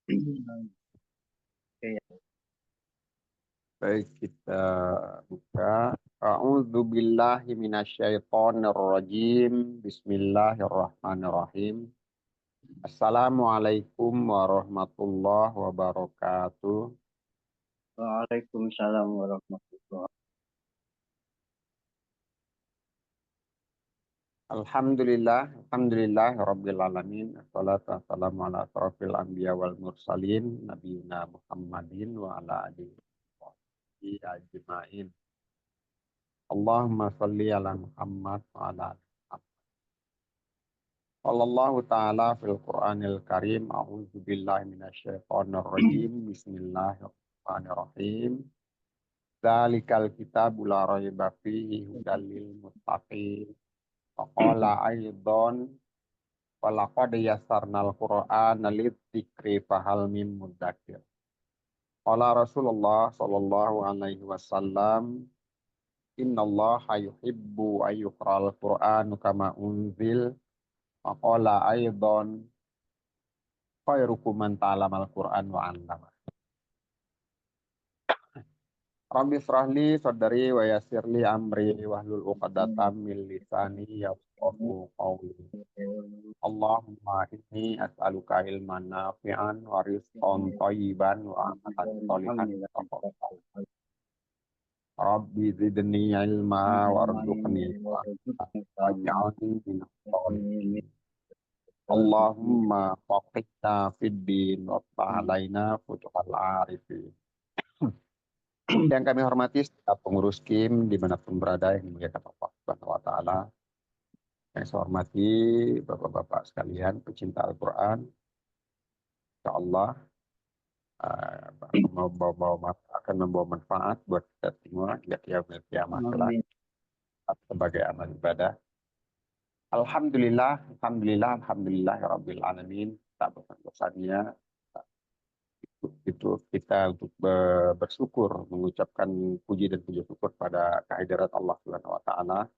Oke. Baik, kita buka. A'udzubillahi minasyaitonirrajim. Bismillahirrahmanirrahim. Assalamualaikum warahmatullahi wabarakatuh. Waalaikumsalam warahmatullahi. Alhamdulillah, Rabbil Alamin. Assalatu wassalamu ala asrofil anbiya wal mursalin. Nabiyina Muhammadin wa ala alihi wa sahbihi ajma'in. Allahumma salli ala Muhammad wa ala ali Muhammad. Wallahu ta'ala fil Qur'anil Karim. A'udzu billahi minasyaitonir rajim. Bismillahirrahmanirrahim. Dzalikal kitabu la raiba fihi hudal lil muttaqin. Faqala aidan walaqad yassarnal Qur'ana lidzikri fahal mim mudzakir. Qala Rasulullah sallallahu alaihi wasallam, innallaha yuhibbu ayyuqra'al Qur'anu kama unzil. Faqala aidan khairukum man ta'allamal Qur'an wa 'allama. Rabbi shrahli sadri wa yassirli amri wahlul 'uqdatam min lisani yafqahu qawli. Allahumma inni as'aluka ilman nafi'an wa rizqan thayyiban wa amalan sholihan mutaqabbal. Rabbi zidni ilma warzuqni waj'alni minal sholihin. Allahumma faqihna fid din wa alaina futuhal arifin. Yang kami hormati setiap pengurus KIM dimanapun berada yang dimuliakan Allah Subhanahu wa Ta'ala. Yang saya hormati Bapak-bapak sekalian pecinta Al-Quran. Insya Allah akan membawa manfaat buat kita semua hingga kiamat kelak sebagai amal ibadah. Alhamdulillah ya Rabbil Alamin. Tak bosan-bosannya itu kita untuk bersyukur, mengucapkan puji dan puji syukur pada kehadirat Allah Subhanahu wa Ta'ala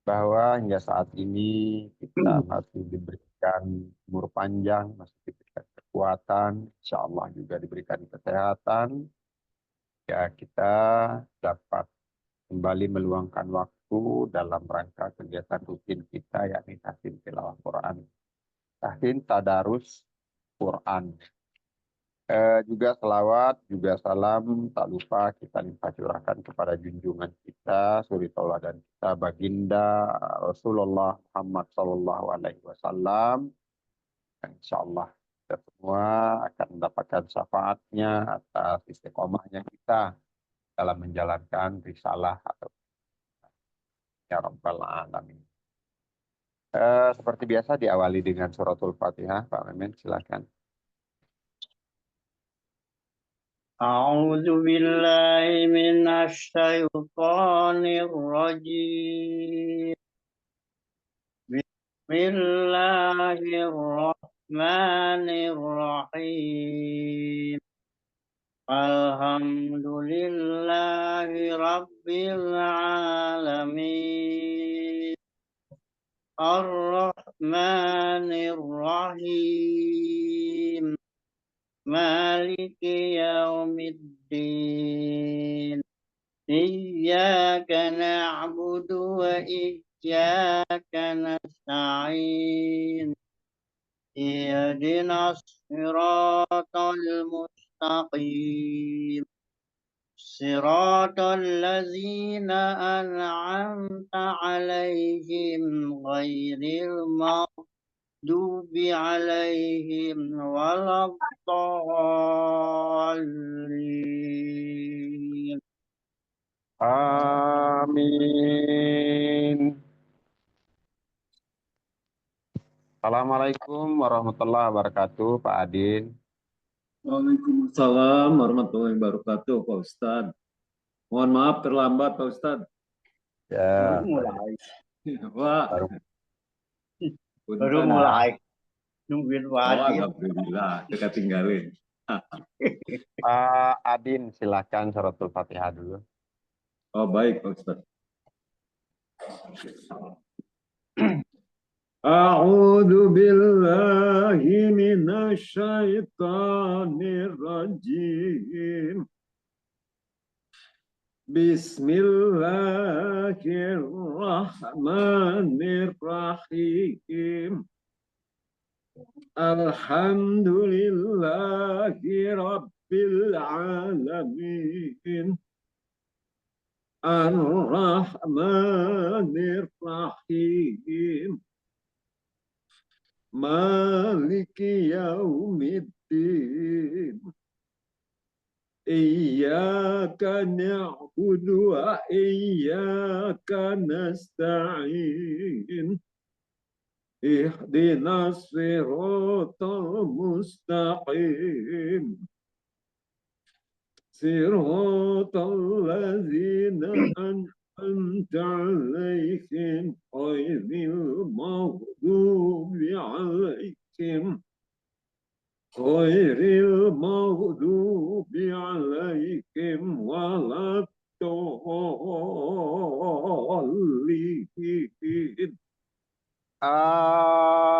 bahwa hingga saat ini kita masih diberikan umur panjang, masih diberikan kekuatan, insya Allah juga diberikan kesehatan, ya kita dapat kembali meluangkan waktu dalam rangka kegiatan rutin kita, yakni tahsin tilawah Quran, tahsin tadarus Quran. Juga selawat, juga salam, tak lupa kita limpah curahkan kepada junjungan kita, suri tauladan kita, baginda Rasulullah Muhammad Sallallahu Alaihi Wasallam. Insya Allah kita semua akan mendapatkan syafaatnya atas istiqomahnya kita dalam menjalankan risalah atau ya Rabbal Alamin. Seperti biasa diawali dengan suratul Fatihah. Pak Memen, silakan. أعوذ بالله من الشيطان الرجيم. بسم الله الرحمن الرحيم. الحمد لله رب العالمين. الرحمن الرحيم. مالك يوم الدين. إياك نعبد وإياك نستعين. اهدنا الصراط المستقيم. صراط الذين أنعمت عليهم غير المغضوب عليهم ولا الضالين. Amin. Assalamualaikum warahmatullahi wabarakatuh, Pak Adin. Waalaikumsalam warahmatullahi wabarakatuh, Pak Ustadz. Mohon maaf terlambat, Pak Ustadz. Ya, mulai. Wah, Baru mulai. Nungguin Pak Adin. Alhamdulillah, kita tinggalin. Pak Adin, silakan suratul Fatihah dulu. Oh, baik, Pak Ustadz. A'udzu billahi minasy الشيطان الرجيم. بسم الله الرحمن الرحيم. الحمد لله رب العالمين. الرحمن الرحيم. مالك يوم الدين. إياك نعبد وإياك نستعين. اهدنا الصراط المستقيم. صراط الذين أنعمت عليهم غير المغضوب عليهم ولا الضالين.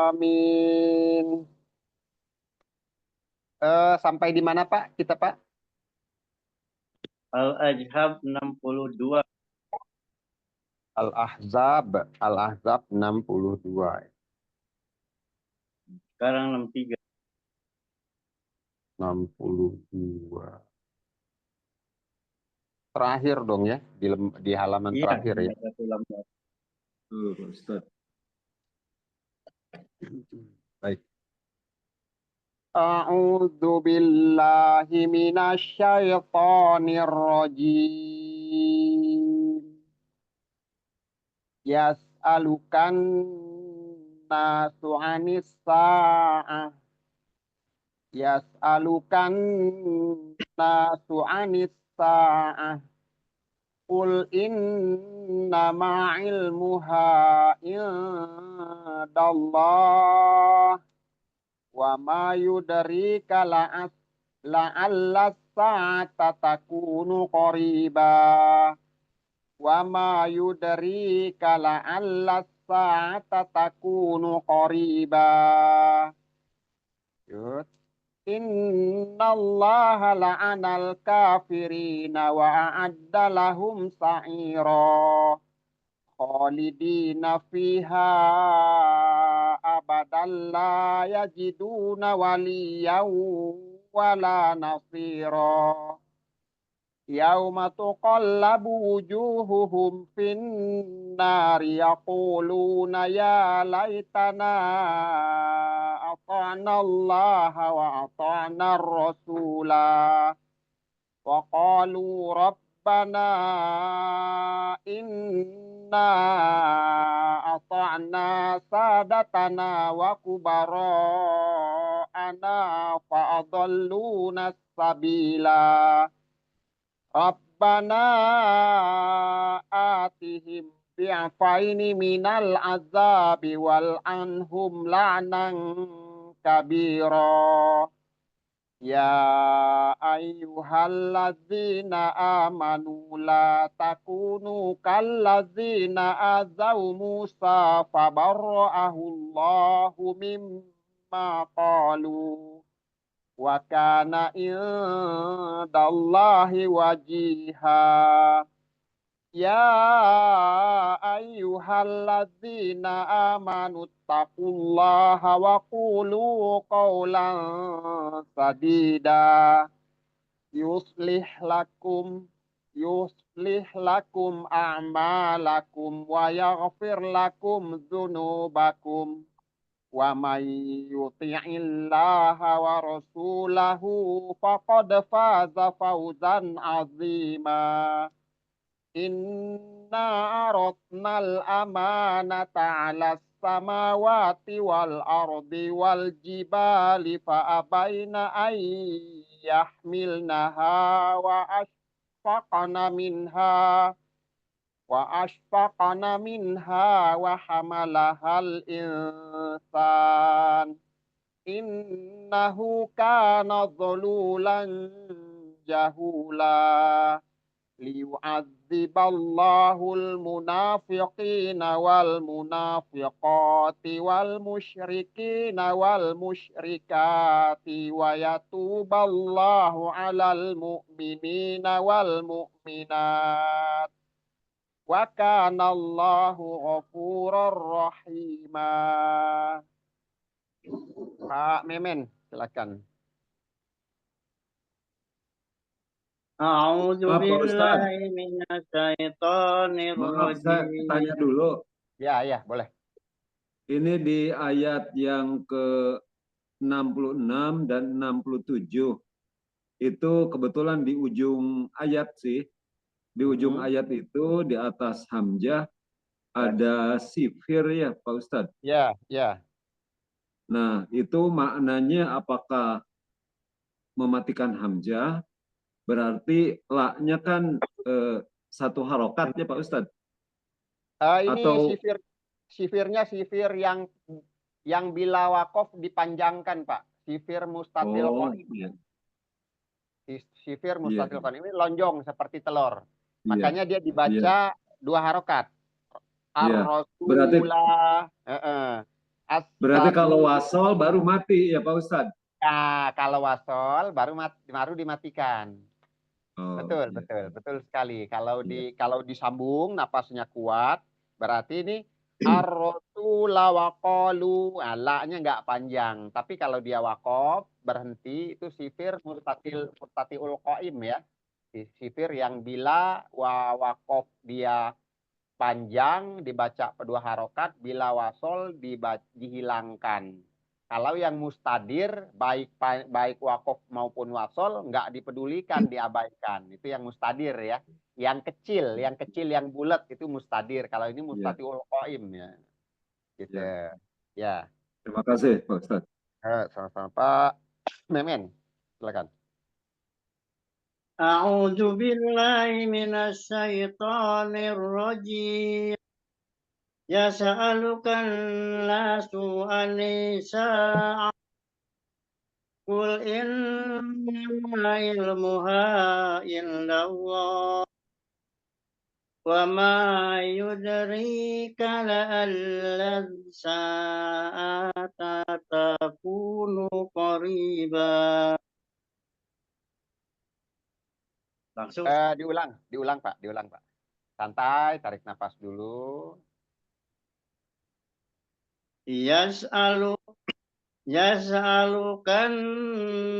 Amin. Sampai di mana Pak? Kita Pak? Al-Ahzab 62. Al-Ahzab 62. Sekarang 63. 62. Terakhir dong ya, di halaman terakhir ya. Pak Ustaz. Baik. A'udzu billahi minasyaitonir rajim. Yas'alukan nasu 'anis sa'ah. Yas'alukan nasu 'anis sa'ah. Qul innama ilmuha indallah. Wa ma yudrika la'alla sa'ata takunu qariba. Wa ma yudrika la'alla sa'ata takunu qariba. Yud. Innallaha la'anal kafirina wa a'adda lahum sa'ira. Khalidina fiha abadan la yajiduna waliyan wala nasira. Yauma tuqallabu wujuhuhum finnari yaquluna ya laitana ata'na Allah wa ata'na ar-rasula wa qalu rabbana inna ata'na sadatana wa kubara'ana fa adalluna sabila. Rabbana atihim bi'afaini minal azabi wal anhum la'nan kabira. Ya ayyuhalladzina amanu la takunu kalladzina azaw Musa fabarra'ahu Allahu mimma qalu. Wa kana indallahi wajiha. Ya ayyuhalladzina amanu taqullaha wa qulu qawlan sadida. Yuslih lakum a'malakum wa yaghfir lakum dzunubakum. Wa may yuti'illaha wa rasulahu faqad faza fawzan 'azima. Inna aradnal amanata 'alas samawati wal ardi wal jibali fa abaina ay yahmilnaha wa ashfaqna minha wa hamalahal insan innahu kana dhululan jahula. liyu'adziballahul munafiqina wal munafiqati wal musyrikina wal musyrikati wa yatuballahu 'alal mu'minina wal mu'minat wa kanallahu ghafurur rahima. Pak Memen, silakan. A'udzu Maaf Pak Ustad, billahi minasyaitonir maaf saya rajim. tanya dulu. Ya, boleh. Ini di ayat yang ke 66 dan 67. Itu kebetulan di ujung ayat sih. Di ujung ayat itu di atas hamzah ada sifir ya Pak Ustad. Ya. Nah, itu maknanya apakah mematikan hamzah? Berarti la-nya kan satu harokat ya Pak Ustad? Ini Atau sifirnya sifir yang bila wakof dipanjangkan, Pak. Sifir mustatil qaim. iya, Sifir iya, mustatil qaim ini lonjong seperti telur. iya, Makanya dia iya, dibaca dua harokat. iya. Berarti Ar-Rasulah. berarti kalau As-Sabi. wasol baru mati ya Pak Ustad? Nah, kalau wasol baru dimatikan. Oh, Betul, iya, betul sekali. iya, Kalau disambung napasnya kuat, berarti ini ar-rasula wa qalu. Ala-nya nggak panjang. Tapi kalau dia wakof berhenti itu sifir mustatiul qaim ya. Sifir yang bila wakof dia panjang dibaca kedua harokat, bila wasol dihilangkan. Kalau yang mustadir baik wakof maupun wasol nggak dipedulikan, diabaikan. Itu yang mustadir ya. Yang kecil yang bulat itu mustadir. Kalau ini iya, mustatiul qaim ya. Gitu. iya. Ya. Terima kasih Pak Ustad. Sama-sama Pak Memen. Silakan. A'udzu billahi minasyaitonir rajim. Yas'alukan nasu anisa qul innama ilmuha indallah wa ma yudrika la'alla sa'ata takunu qariba. Langsung. Diulang Pak. Santai, tarik nafas dulu. Yas'alu Yas'alukan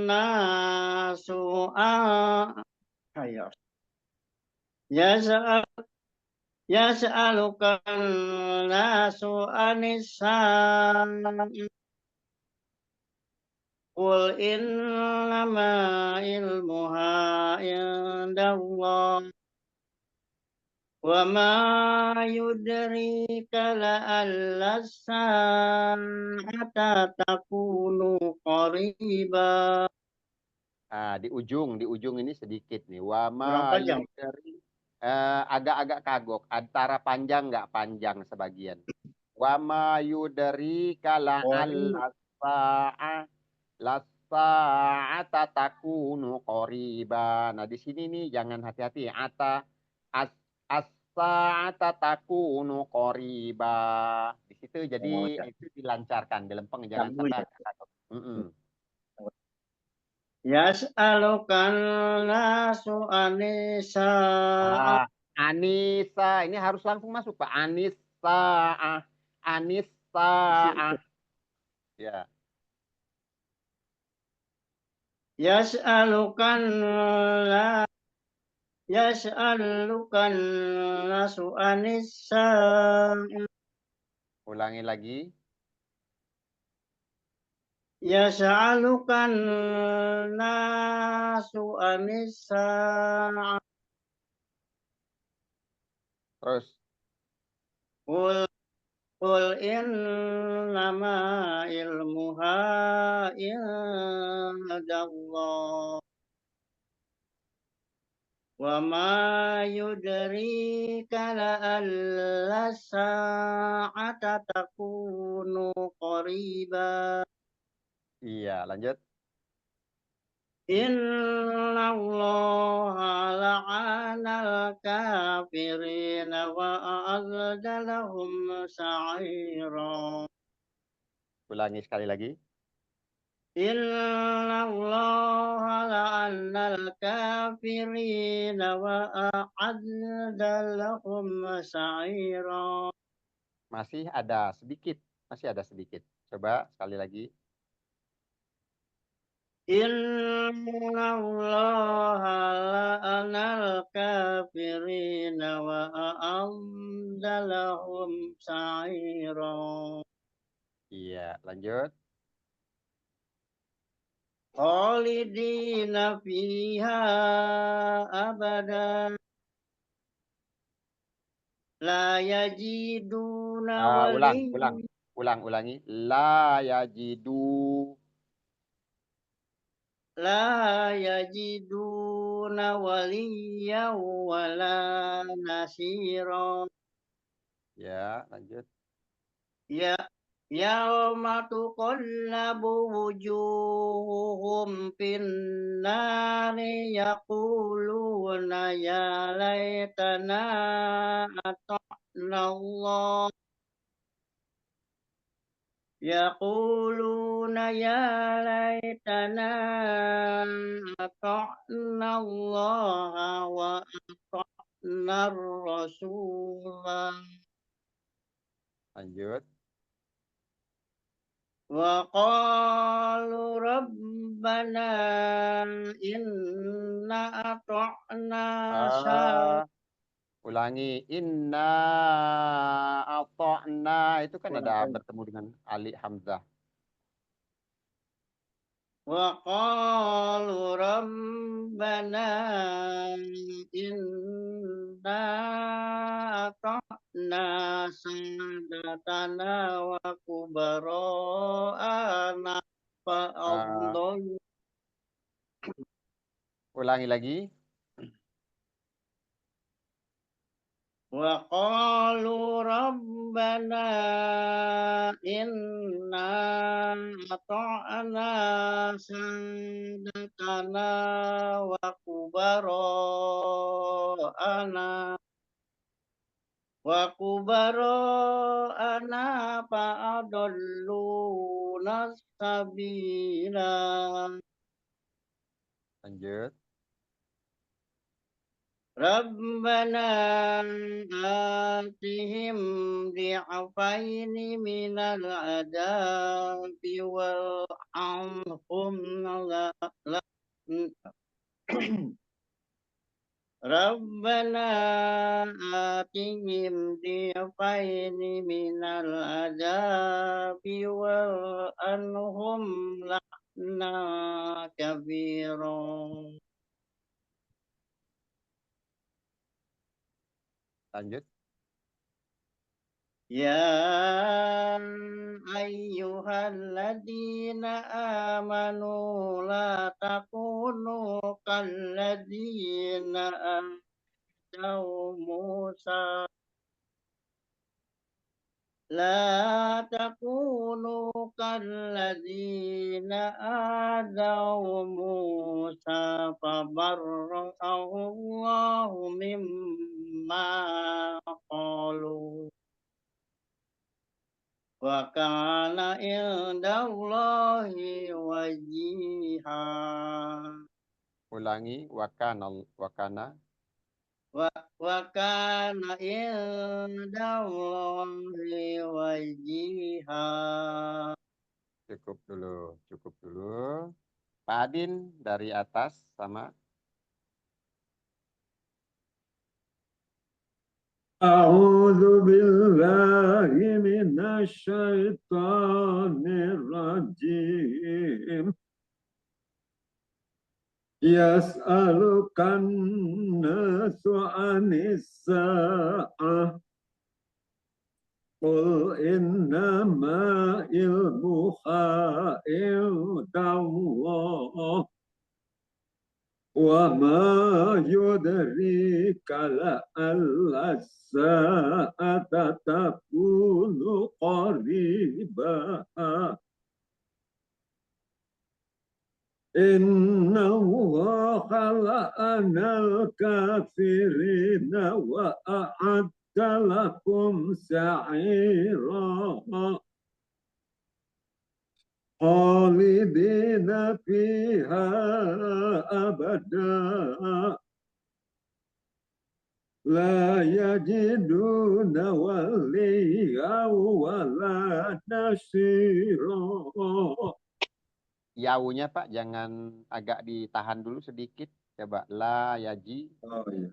nasu ayo. Yas'al Yas'alukan nasu anisa qul innama ilmuha indallah wa ma yudrika la'alla sa'ata takunu qariba. Nah, di ujung ini sedikit nih. Wama Berapa jam? yudari agak-agak kagok. Antara panjang nggak panjang sebagian. Wama yudari kala al-sa'ah lasa'ata takunu qoriba. Nah, di sini nih jangan hati-hati. As-sa'ata takunu qoriba. Di situ jadi Ya. itu dilancarkan, dilempeng jangan Ganggu sampai ya. kagok. Yas'alukan nasu anisa. Ah, Anissa, ini harus langsung masuk Pak. Anissa. Ya. Yas'alukan la Yas'alukan nasu anisa. Ulangi lagi. Yas'alukan nasu anisa. Terus. Qul innama ilmuha indallah wa ma yudrika la'alla sa'ata takunu qariba. Iya, lanjut. Inna Allah la'anal kafirin wa a'adda lahum sa'ira. Ulangi sekali lagi. Inna Allah la'anal kafirin wa a'adda lahum sa'ira. Masih ada sedikit. Coba sekali lagi. Inna Allah la'anal kafirin wa a'adda lahum sa'ira. Iya, lanjut. Khalidina fiha abada la yajiduna Ulangi. La yajiduna waliya wala nasira. Ya, lanjut. Ya yauma tuqallabu wujuhuhum finnari yaquluna ya laitana ata'na Allah. Yaquluna ya laitana ata'na Allah wa ata'na Rasulah. Lanjut. Wa qalu rabbana inna ata'na Ulangi. Inna ata'na. Itu kan ada bertemu dengan alif hamzah. Wa qalu rabbana inna ata'na sadatana wa kubara'ana fa'adhallu. Ulangi lagi. Wa qalu rabbana inna ata'na sadatana wa kubara'ana fa'adalluna sabila. Lanjut. Rabbana atihim di'afaini minal adabi wal anhum Rabbana atihim di'afaini minal adabi wal anhum la'na kabiran. Lanjut. Ya ayyuhalladzina amanu la takunu kalladzina adaw Musa La takunu kalladzina adaw Musa fabarra'ahu Allahu mimma qalu wa kana indallahi wajiha. Ulangi. Wakana. Wa kana indallahi wajiha. Cukup dulu. Pak Adin dari atas sama. A'udzu billahi minasyaitonir rajim. Yas'alukan nasu 'anis sa'ah. Qul innama ilmuha indallah. Wa ma yudrika la'alla as-sa'ata takunu qaribah. Inna Allah khalaqanal kafirina wa a'adda lakum sa'ira khalidina fiha abada la yajiduna waliya wala nasira. Yaunya Pak jangan agak ditahan dulu sedikit. Coba la yaji. Oh, iya.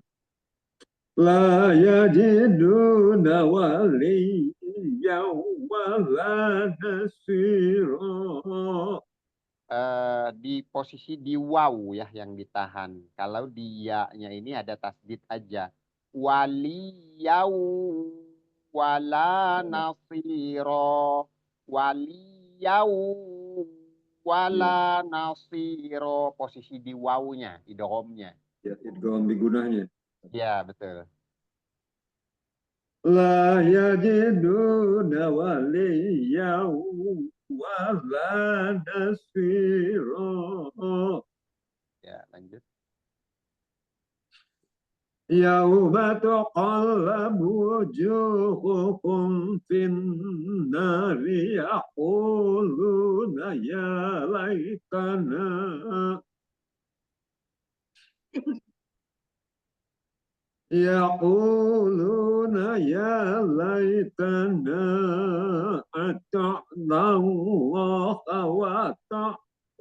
La yajiduna waliya wala nasira. Di posisi di waw ya yang ditahan. Kalau di ya-nya ini ada tasdid aja. Waliyau wala nasiro. Waliyau wala nasiro. Posisi di waw-nya, idghamnya. Ya, idgham bigunahnya. Ya, betul. La yajiduna waliya wala nasira. Ya, lanjut. Yauma tuqallabu wujuhuhum fin nari yaquluna ya laitana يقولون يا ليتنا أطعنا الله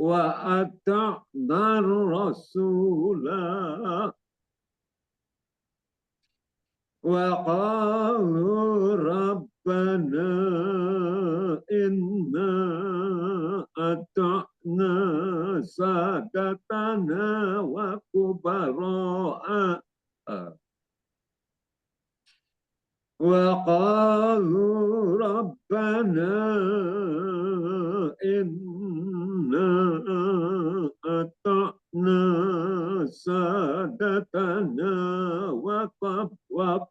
وأطعنا الرسول وقالوا ربنا إنا أطعنا سادتنا وكبراءنا وقالوا ربنا إنا أطعنا سادتنا وكبراءنا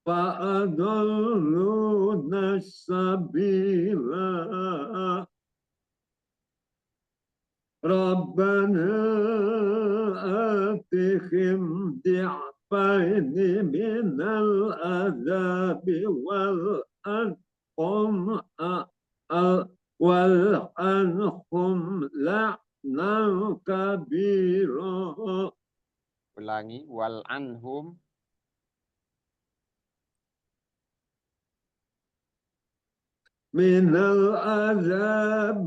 فأضلونا السبيل ربنا آتهم ضعفين من العذاب والعنهم لعنا كبيرا. Ulangi. Wal anhum. من العذاب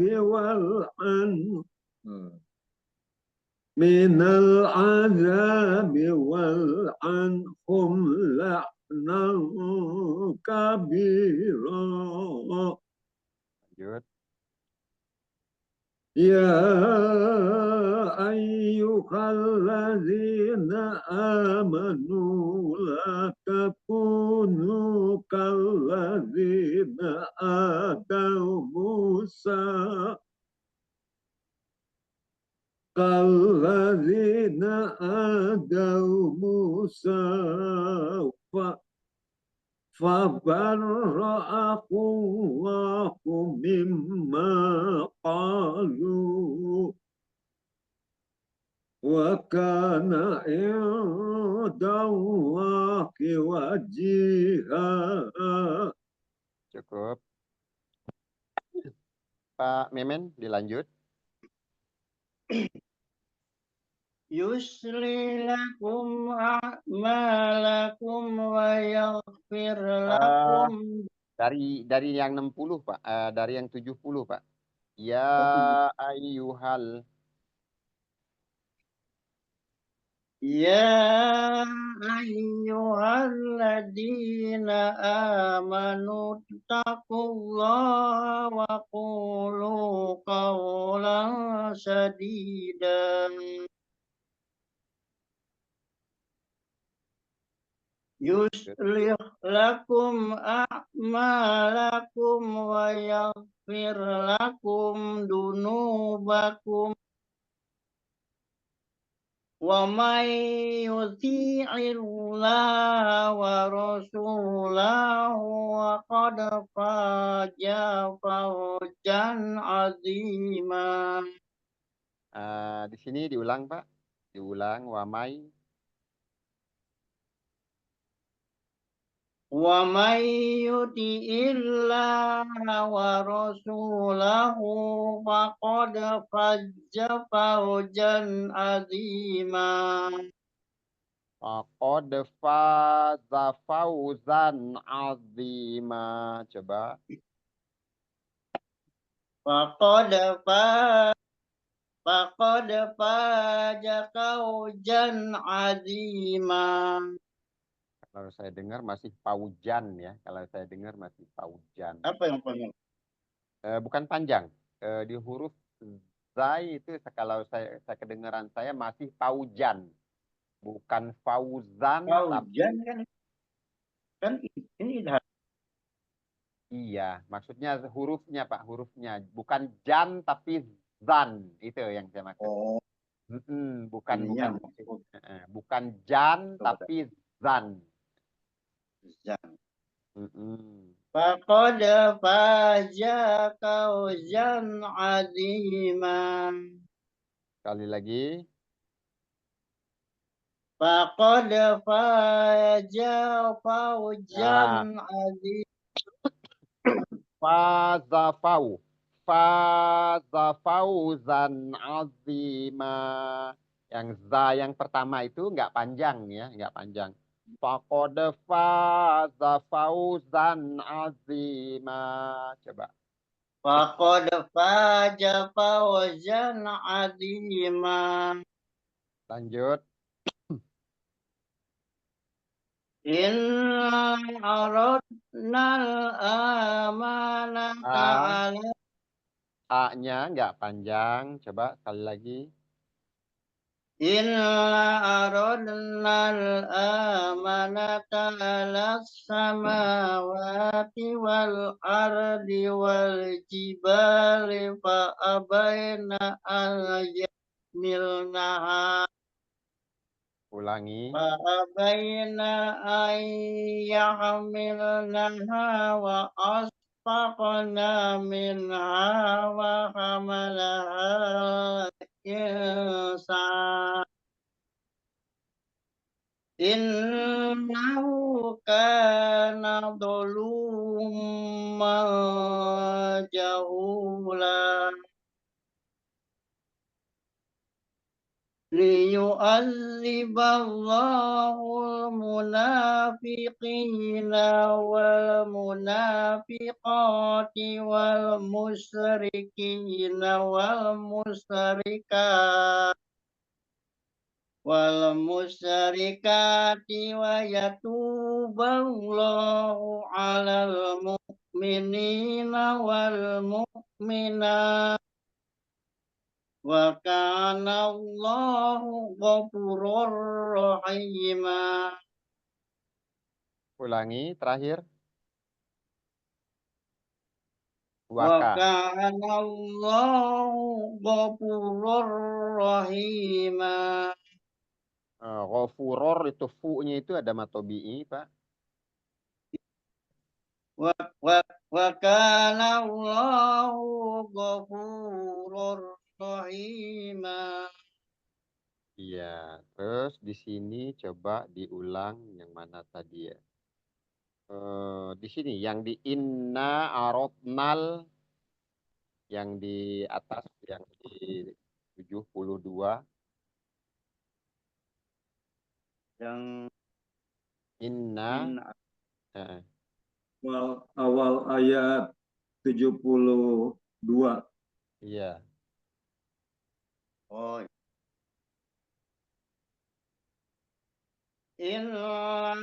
من العذاب والعنهم لعنا كبيرا. Lanjut. يا أيها الذين آمنوا لا تكونوا كالذين آذوا موسى فبرأه الله مما قالوا وكان عند الله وجيها. Cukup. Pak Memen dilanjut. Yusli lakum a'malakum wa yaghfir lakum. Dari yang 60 Pak, dari yang 70 Pak. Ya ayyuhal. Ya ayyuhalladzina amanu taqullaha wa qulu qawlan sadidan yuslih lakum a'malakum wa yaghfir lakum dunubakum ومن يطيع الله ورسوله وقد فاز فوزا عظيما. Di sini diulang Pak, diulang wamai. ومن يطع الله ورسوله فقد فاز فوزا عظيما. Qad faza fauzan azima. Coba. فقد فاز فوزا عظيما. Kalau saya dengar masih paujan ya. Kalau saya dengar masih paujan. Apa yang panjang? Bukan panjang. Di huruf zai itu kalau saya kedengaran saya masih paujan. Bukan fauzan, Faujan tapi kan ini dah. iya, maksudnya hurufnya Pak, hurufnya bukan jan tapi zan, itu yang saya maksud. Oh, Bukan ininya bukan jan coba tapi zan. Zan. Mm-mm. فقد فاز فوزا عظيما. Sekali lagi, فقد فاز فوزا ya, عظيما. fazafau, fazafauzan azima. Yang za yang pertama itu nggak panjang ya, nggak panjang. Faqad faza fauzan azima. Coba. فقد فاز فوزا عظيما. Lanjut. إنا عرضنا الأمانة A, على A-nya nggak panjang. Coba sekali lagi. إنا عرضنا الأمانة على السماوات والأرض والجبال فأبين أن يحملنها Ulangi. فأبين أن يحملنها وأشفقن منها وحملها الإنسان إنه كان ظلوما جهولا. ليعذب الله المنافقين والمنافقات والمشركين والمشركات ويتوب الله على المؤمنين والمؤمنات وكان الله غفورا رحيما. Ulangi terakhir. Waka. وكان الله غفورا رحيما. Ghafuror itu fu-nya itu ada matobi'i, Pak. وكان الله غفورا رحيما. Iya, terus di sini coba diulang yang mana tadi ya. Di sini yang di inna arodnal yang di atas yang di 72 Yang inna eh, awal ayat 72. iya. oh in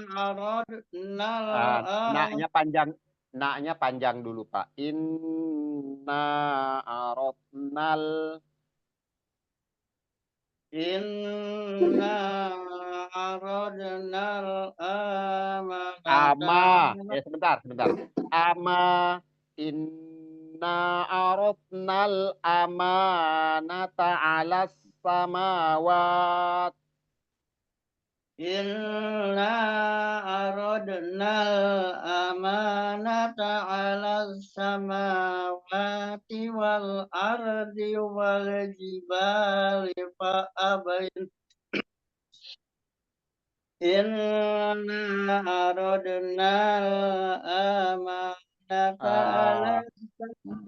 aradna Naknya panjang dulu Pak. Inna arodnal inna aradna ama al-amanata sebentar ama inna aradnal amanata alas samawat Inna aradnal amanata ala samawati wal ardi wal jibali fa abain. Inna aradnal amanata ala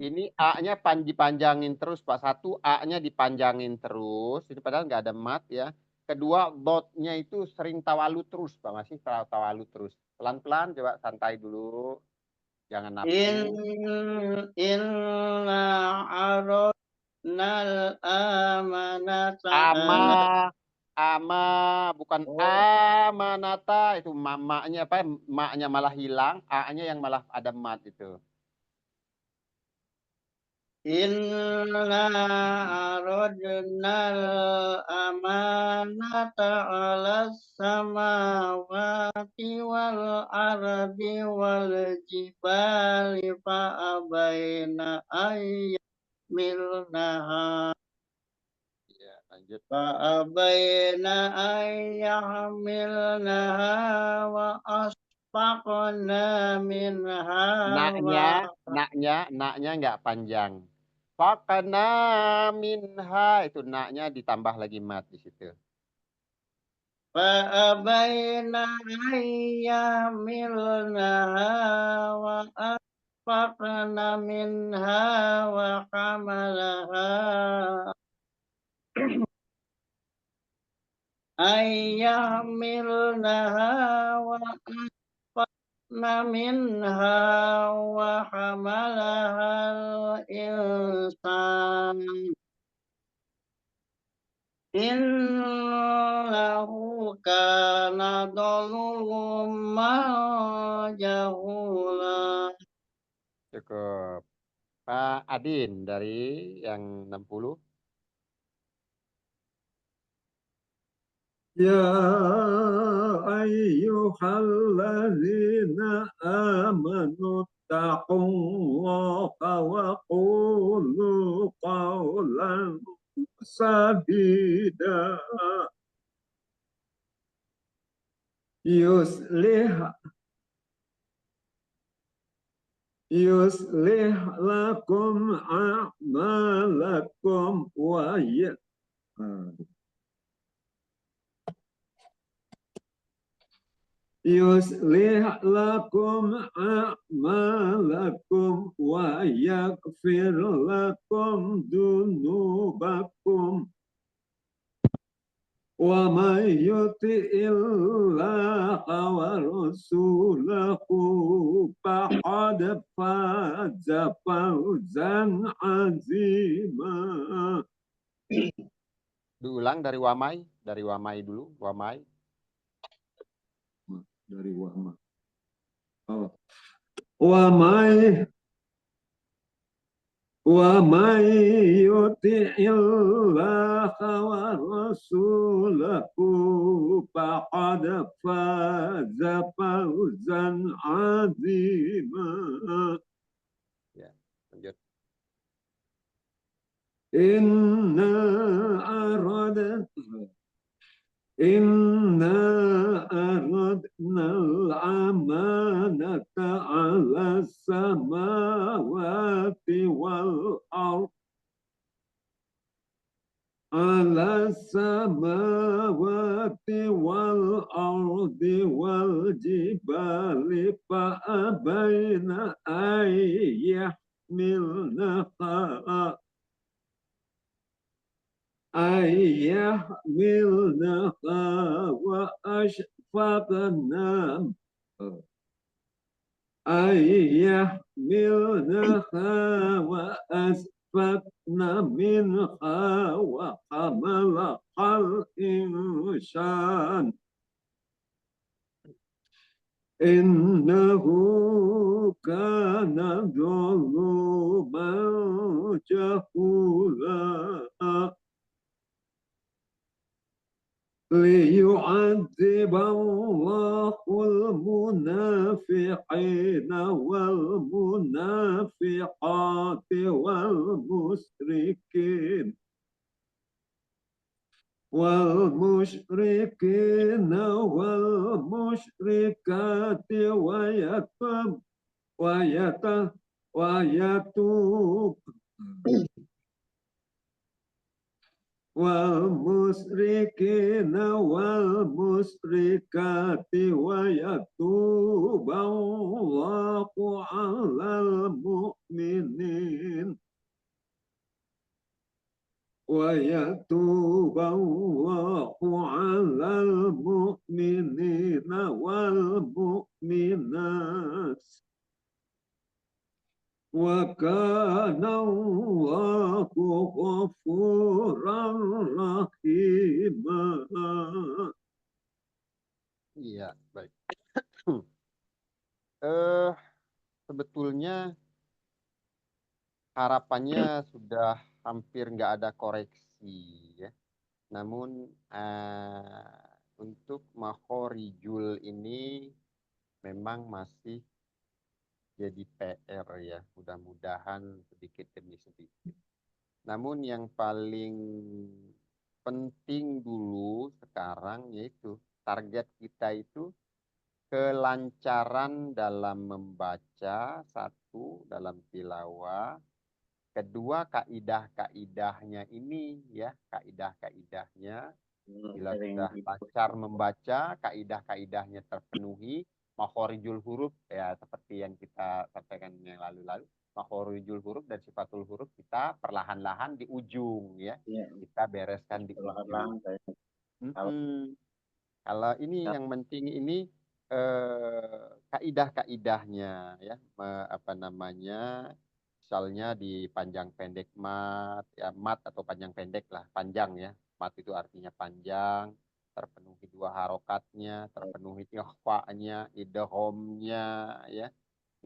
Ini A-nya dipanjangin terus, Pak. Satu A-nya dipanjangin terus. Ini padahal nggak ada mat ya. Kedua, dot-nya itu sering tawalu terus, Pak. Masih tawalu terus. Pelan-pelan, coba santai dulu. Jangan nafsu. Inna aradnal amanata Ama, ama, bukan Oh, amanata. Itu maknya apa? Maknya malah hilang. A-nya yang malah ada mat itu. Inna aradnal amanata ala samawati wal ardi wal jibali fa abaina ayyamilnaha Ya, lanjut. fa abaina ayyamilnaha wa asfaqna minha wa Naknya nggak panjang. Fakana minha itu naknya ditambah lagi mat di situ. فأبين أن يحملنها وأشفقن منها وحملها أن يحملنها وأشفقن منها وحملها الإنسان Innahu kana zaluman jahula. Cukup. Pak Adin dari yang 60. Ya ayyuhalladzina amanu taqullaha wa qulu qawlan sadida yuslih lakum a'malakum wa yuslih lakum a'malakum wa yaghfir lakum dunubakum wa may yuti'illaha wa rasulahu faqad faza fawzan azima. Diulang dari Wamai dulu, Wamai. Dari Wamai. Oh. Wamai yuti'illaha wa rasulahu faqad faza fawzan azima. Ya, lanjut. Inna aradna al-amanata ala samawati wal ard ala samawati wal ardi wal jibali fa abaina ayyahmilnaha wa ashfaqna wa asfaqna minha wa hamala al-insan innahu kana zaluman jahula. ليعذب الله المنافقين والمنافقات والمشركين wal musyrikina wal musyrikati wa yatub wal musyrikina wal musyrikati wa yatuballahu 'alal mu'minin wa yatuballahu 'alal mu'minina wal mu'minat wa kana Allahu ghafuran rahima. Iya, baik. Sebetulnya harapannya sudah hampir nggak ada koreksi ya. Namun untuk makhorijul ini memang masih jadi PR ya. Mudah-mudahan sedikit demi sedikit. Namun yang paling penting dulu sekarang yaitu target kita itu kelancaran dalam membaca, satu dalam tilawah, kedua kaidah-kaidahnya ini ya, kaidah-kaidahnya bila sudah lancar membaca, kaidah-kaidahnya terpenuhi, makhorijul huruf ya seperti yang kita sampaikan yang lalu-lalu, makhorijul huruf dan sifatul huruf kita perlahan-lahan di ujung ya, kita bereskan di ujung. Kalau ini yang penting ini kaidah-kaidahnya ya, apa namanya, misalnya di panjang pendek mat ya, mat atau panjang pendek lah, panjang ya, mat itu artinya panjang, terpenuhi dua harokatnya, terpenuhi ikhfa-nya, idghamnya ya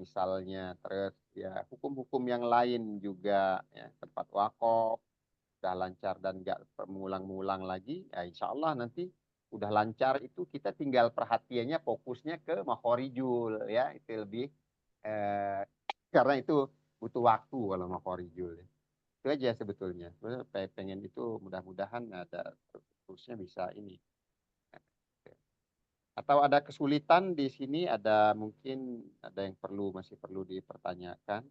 misalnya, terus ya hukum-hukum yang lain juga ya, tempat wakof sudah lancar dan nggak mengulang-ulang lagi ya, insya Allah nanti udah lancar itu kita tinggal perhatiannya fokusnya ke makhorijul ya, itu lebih karena itu butuh waktu kalau makhorijul ya. Itu aja sebetulnya. Pengen itu mudah-mudahan ada terusnya bisa ini. Atau ada kesulitan di sini, ada mungkin ada yang masih perlu dipertanyakan.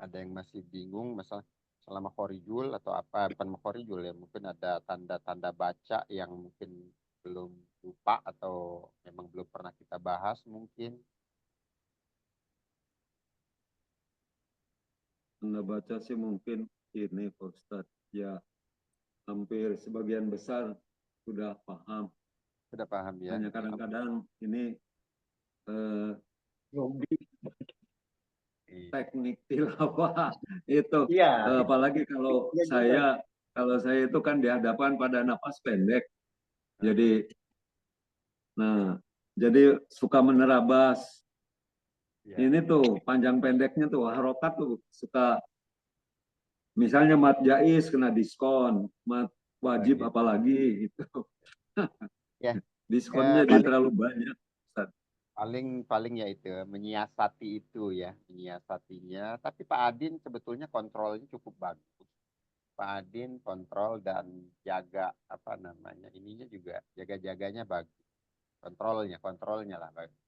Ada yang masih bingung masalah makhorijul atau apa, bukan makhorijul ya, mungkin ada tanda-tanda baca yang mungkin belum lupa atau memang belum pernah kita bahas mungkin. Tanda baca sih mungkin ini Pak Ustadz, ya hampir sebagian besar sudah paham. Sudah paham ya. Hanya kadang-kadang ini teknik tilawah itu, apalagi kalau saya itu kan di hadapan pada napas pendek, jadi suka menerabas. Ini tuh panjang pendeknya tuh harokat tuh suka, misalnya mat jais kena diskon, mat wajib apalagi itu. Ya. Diskonnya dia terlalu banyak. Paling ya itu menyiasati itu ya, menyiasatinya. Tapi Pak Adin sebetulnya kontrolnya cukup bagus. Pak Adin kontrol dan jaga apa namanya, ininya juga jaga-jaganya bagus. Kontrolnya lah bagus.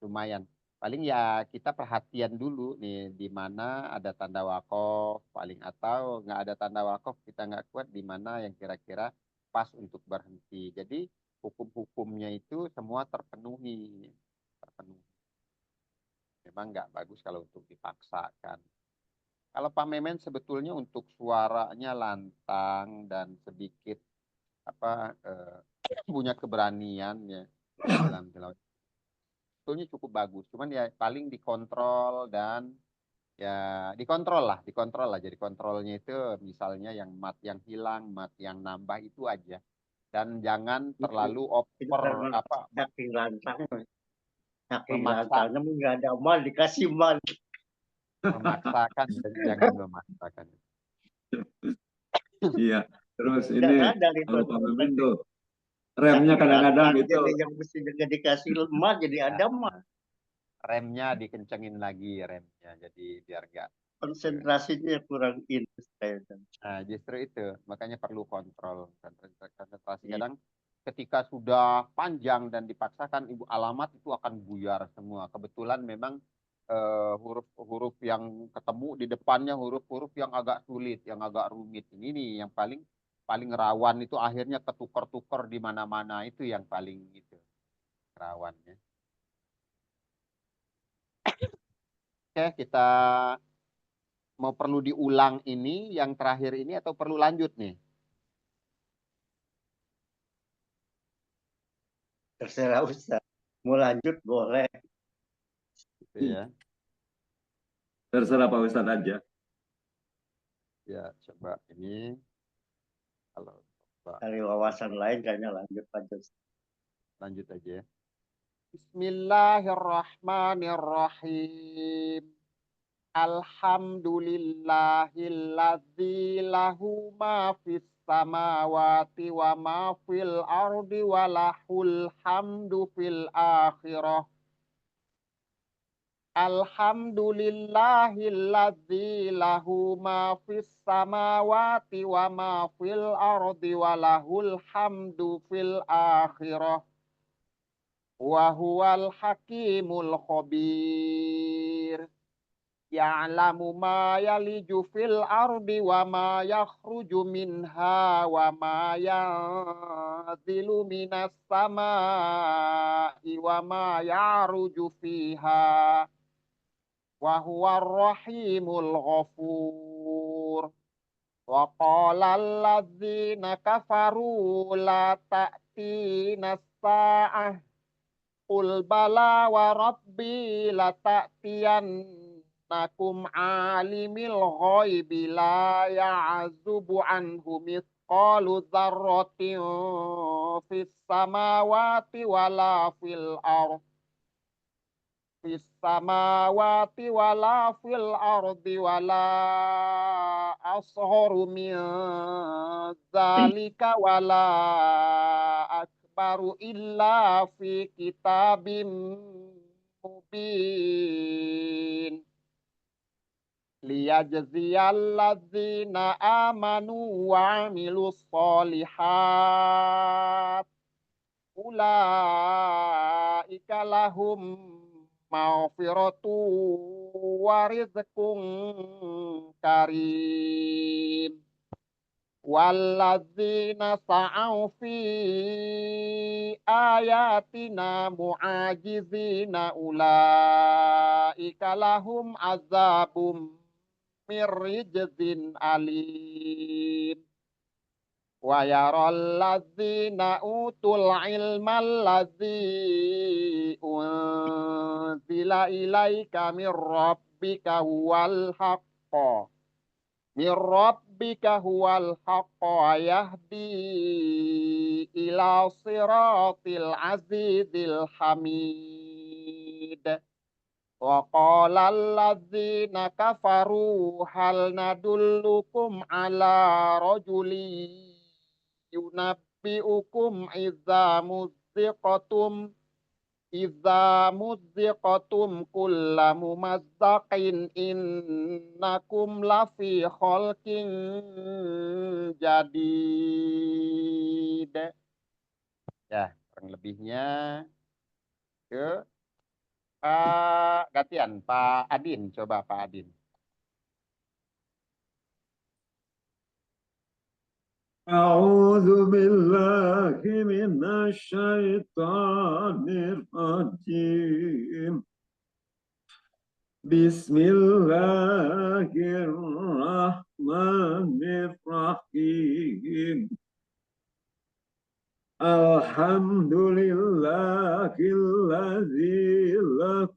Lumayan. Paling ya kita perhatian dulu nih di mana ada tanda wakof, paling atau nggak ada tanda wakof kita nggak kuat di mana yang kira-kira pas untuk berhenti. Jadi hukum-hukumnya itu semua terpenuhi. Memang nggak bagus kalau untuk dipaksakan. Kalau Pak Memen sebetulnya untuk suaranya lantang dan sedikit apa punya keberanian ya dalam tilawah, sebetulnya cukup bagus. Cuman ya paling dikontrol dan ya dikontrol lah. Jadi kontrolnya itu misalnya yang mat yang hilang, mat yang nambah itu aja. Dan jangan terlalu over apa saking lantangnya nggak ada mal dikasih mal. Memaksakan, jangan memaksakan. Iya, terus ini kalau Pak Mimin tuh remnya kadang-kadang itu yang mesti dikasih lemah jadi ada mal. Remnya dikencengin lagi remnya, jadi biar nggak konsentrasinya kurang intens kayaknya. Nah, justru itu, makanya perlu kontrol. Konsentrasi Iya. kadang ketika sudah panjang dan dipaksakan ibu alamat itu akan buyar semua. Kebetulan memang huruf-huruf yang ketemu di depannya huruf-huruf yang agak sulit, yang agak rumit. Ini nih yang paling paling rawan itu akhirnya ketukar-tukar di mana-mana itu yang paling itu rawannya. Oke, kita mau perlu diulang ini yang terakhir ini atau perlu lanjut nih? Terserah Ustaz. Mau lanjut boleh. Gitu ya. Terserah Pak Ustadz aja. Ya, coba ini kalau coba Cari wawasan lain kayaknya lanjut aja. lanjut aja ya. Bismillahirrahmanirrahim. Alhamdulillahilladzi lahu ma fis samawati wa ma fil ardi wa lahul hamdu fil akhirah. Alhamdulillahilladzi lahu ma fis samawati wa ma fil ardi wa lahul hamdu fil akhirah. Wa huwal hakimul khabir. Ya'lamu ma yaliju fil ardi wa ma yakhruju minha wa ma yanzilu minas samai wa ma ya'ruju fiha. Wa huwar rahimul ghafur. Wa qala alladzina kafaru la ta'tina as-sa'ah. Qul bala wa rabbi la ta'tiyannakum alimil ghaibi la ya'zubu anhu mithqalu dzarratin fis samawati wala fil ardh. Fis samawati wala fil ardi wala asgharu min dzalika wala akbaru illa fi kitabim mubin liyajziyalladzina amanu wa amilus solihat ulaika lahum maghfiratu wa rizqun karim. Walladzina sa'au fi ayatina mu'ajizina ulaika lahum azabum mir rijzin alim. Wa yaral ladzina utul ilma alladzi unzila ilaika mir rabbika huwal haqqo mir rabbika huwal haqqo yahdi ila siratil azizil hamid. Wa qala alladzina kafaru hal nadullukum ala rajulin yunabbi'ukum idza muzziqatum kulla mumazzaqin innakum lafi khalqin jadid. Ya, kurang lebihnya ke Pak gantian, Pak Adin, coba Pak Adin. أعوذ بالله من الشيطان الرجيم بسم الله الرحمن الرحيم الحمد لله الذي له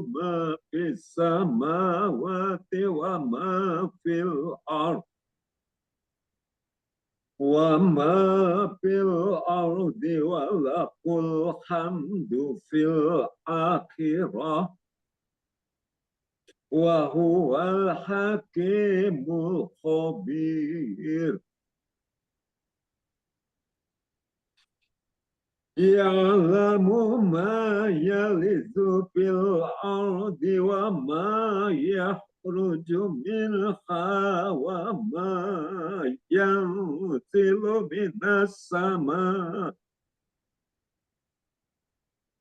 ما في السماوات وما في الأرض وما في الأرض وله الحمد في الآخرة وهو الحكيم الخبير يعلم ما يلج في الأرض وما يخرج يخرج منها وما ينزل من السماء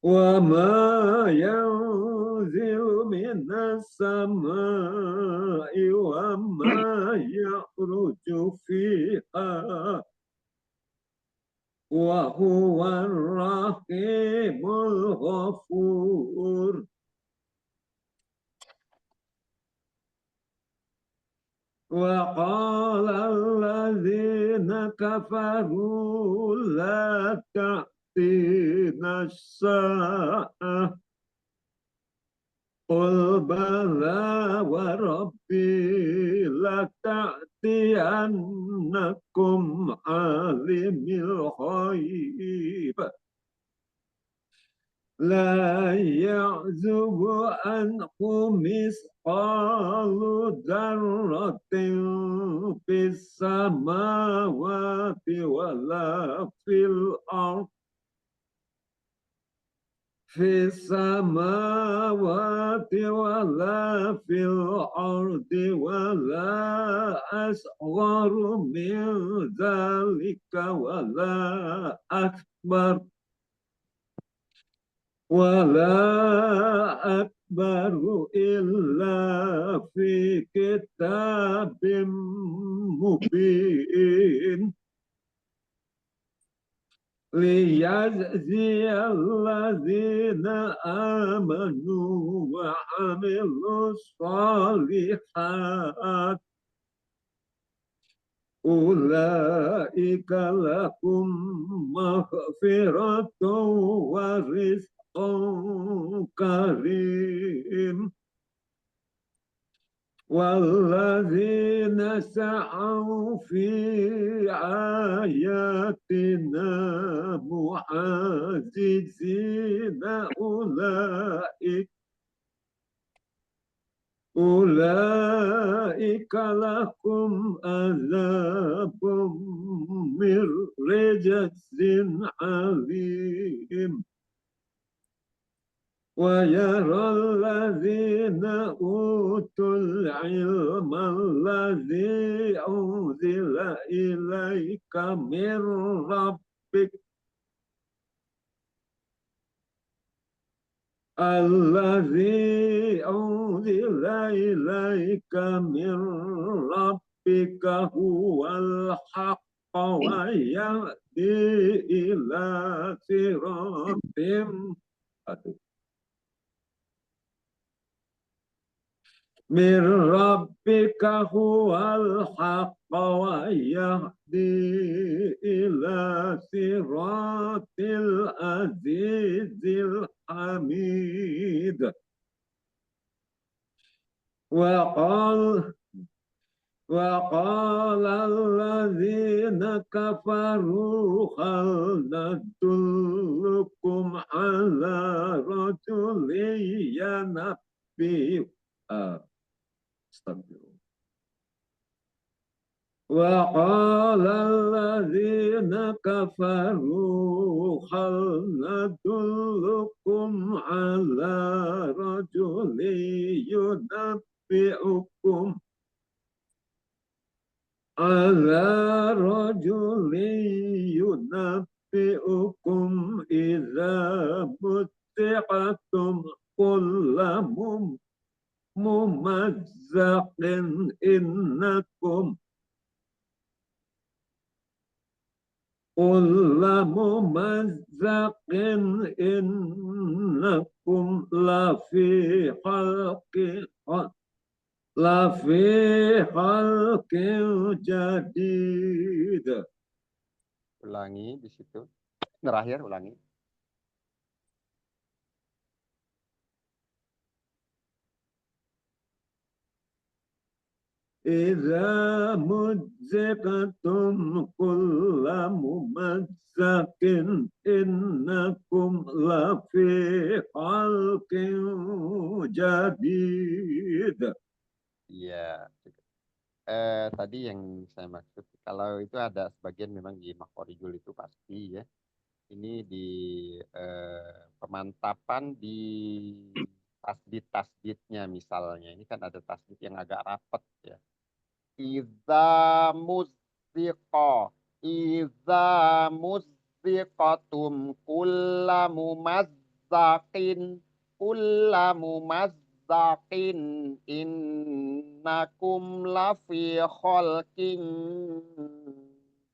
وما ينزل من السماء وما يخرج فيها وهو الرحيم الغفور. وقال الذين كفروا لا تأتينا الساعة قل بلى وربي لتأتينكم عالم الغيب لا يعزب عنه مثقال ذرة في السماوات ولا في الأرض في السماوات ولا في الأرض ولا أصغر من ذلك ولا أكبر إلا في كتاب مبين ليجزي الذين آمنوا وعملوا الصالحات أولئك لهم مغفرة ورزق كريم والذين سعوا في آياتنا معاجزين أولئك لهم عذاب من رجز عليم ويرى الذين أوتوا العلم الذي أنزل إليك من ربك الذي أنزل إليك من ربك هو الحق ويهدي إلى صراط من ربك هو الحق ويهدي إلى صراط العزيز الحميد وقال الذين كفروا هل ندلكم على رجل ينبئ وقال الذين كفروا هل ندلكم على رجل ينبئكم إذا متعتم كل ممزق إنكم لفي خلق جديد. Ulangi di situ. Terakhir ulangi. إذا مزقتم كل ممزق إنكم لفي خلق جديد. Iya. Tadi yang saya maksud, kalau itu ada sebagian memang di Makhorijul itu pasti ya. Ini di pemantapan di tasbih-tasbihnya misalnya. Ini kan ada tasbih yang agak rapet ya. Iza muzziqa. Iza muzziqatum kulla mumazzaqin. Kulla mumazzaqin. Innakum lafi khalqin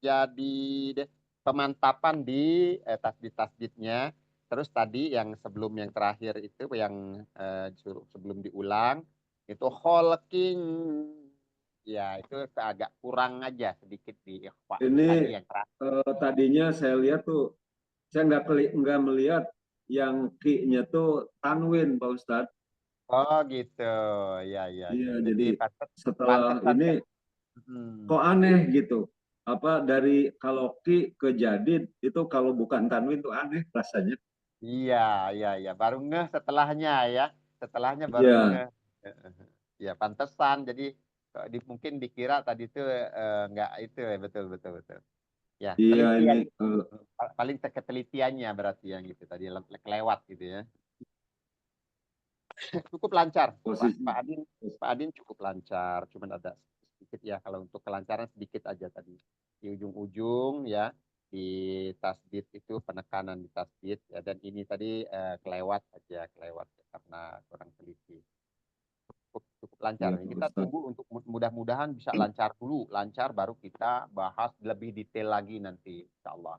jadid. Pemantapan di tasbih-tasbihnya. Terus tadi yang sebelum yang terakhir itu yang sebelum diulang itu khalqin. Ya, itu agak kurang aja sedikit di ikhfa. Ini Tadi yang terakhir. tadinya saya lihat tuh, saya nggak melihat yang ki-nya tuh tanwin, Pak Ustadz. Oh gitu. Ya, ya, Iya, ya. jadi Jadi setelah pantesan ini kan. kok aneh gitu. Apa dari kalau ki ke jadid itu kalau bukan tanwin tuh aneh rasanya. Iya, iya, iya. Baru ngeh setelahnya ya. Setelahnya baru Iya, ngeh. Ya, pantesan. Jadi mungkin dikira tadi itu nggak itu ya. Betul, betul, betul. Ya, iya ini telitian. Paling ketelitiannya berarti yang gitu tadi kelewat gitu ya. Cukup lancar, posisi. Pak Adin cukup lancar. Cuman ada sedikit ya kalau untuk kelancaran sedikit aja tadi di ujung-ujung ya di tasbih itu penekanan di tasbih ya, dan ini tadi kelewat aja kelewat karena kurang teliti. Cukup lancar. Iya, Ini Pak kita Ustadz. tunggu untuk mudah-mudahan bisa lancar dulu, lancar baru kita bahas lebih detail lagi nanti, insya Allah.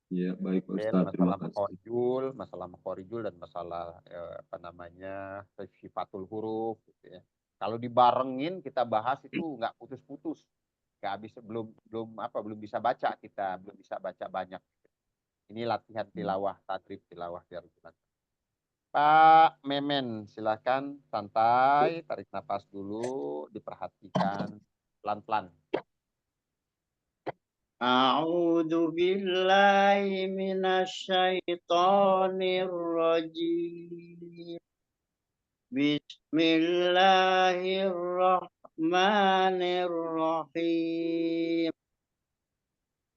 Iya, baik Pak Ustadz. Terima kasih. Masalah makhorijul dan masalah apa namanya sifatul huruf gitu ya. Kalau dibarengin kita bahas itu nggak putus-putus, nggak habis belum bisa baca kita belum bisa baca banyak. Ini latihan tilawah, tadrib tilawah biar jelas. Pak Memen, silakan santai, tarik nafas dulu, diperhatikan pelan-pelan. A'udzu billahi minasyaitonir rajim. Bismillahirrahmanirrahim.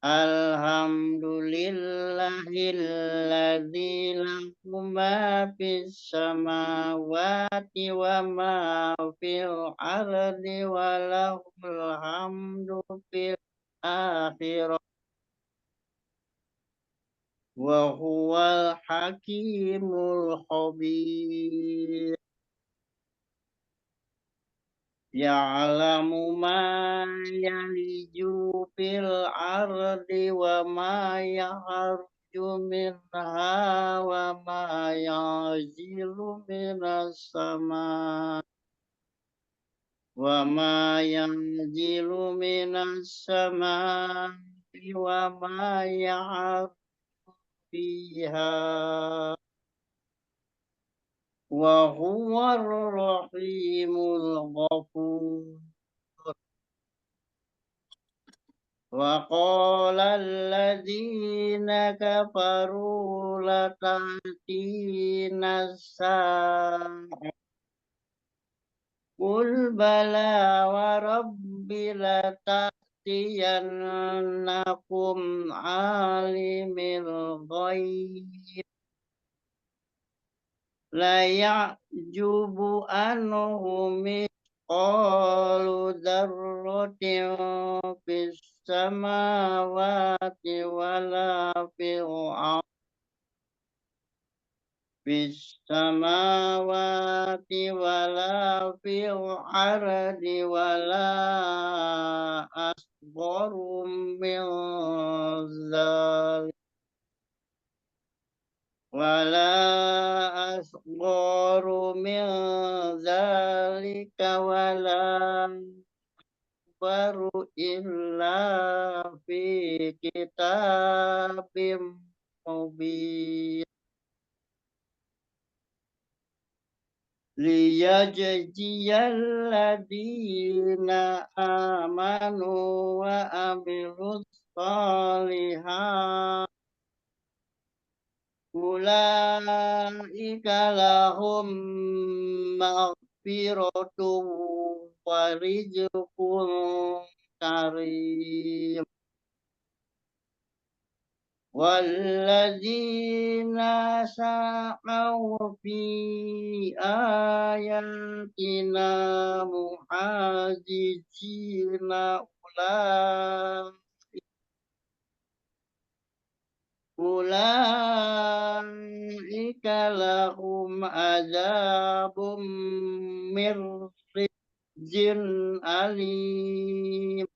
Alhamdulillahilladzi lahu ma fis samawati wa ma fil ardi wa lahul hamdu fil akhirah wa huwal hakimul khabir. Ya'lamu ma yaliju fil ardi wa ma yakhruju minha wa ma yanzilu minas sama wa ma yanzilu minas sama wa ma ya'ruju fiha wa huwar rahimul ghafur. وقال الذين كفروا لتأتينا الساعة قل بلى وربي لتأتينكم عالم الغيب لا يعجب عنه مثقال ذرة في السماوات ولا في الأرض في السماوات ولا في الأرض ولا أصغر من ذلك ولا أصغر من ذلك ولا أكبر إلا في كتاب مبين ليجزي الذين آمنوا وعملوا الصالحات أولئك لهم مغفرة ورزق كريم walladzina sa'au fi ayatina muhajijina ulaika lahum azabum mir rijzin alim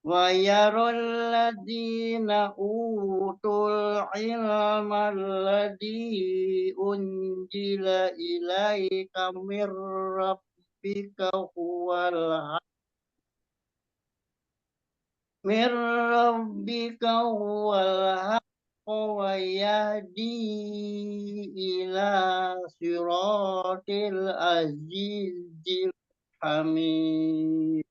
wa yarul ladzina utul ilma alladzi unjila ilaika mir rabbika huwal min rabbika huwal haqq wa yahdi ila siratil azizil hamid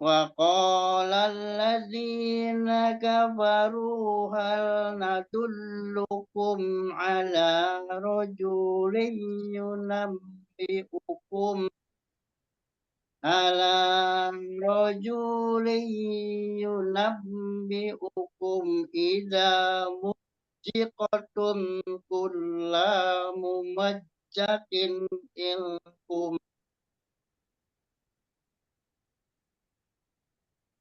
wa qala alladzina kafaru hal nadullukum ala rajulin yunabbi'ukum ala rajulin yunabbi'ukum idza muzziqatum kulla mumajjatin ilkum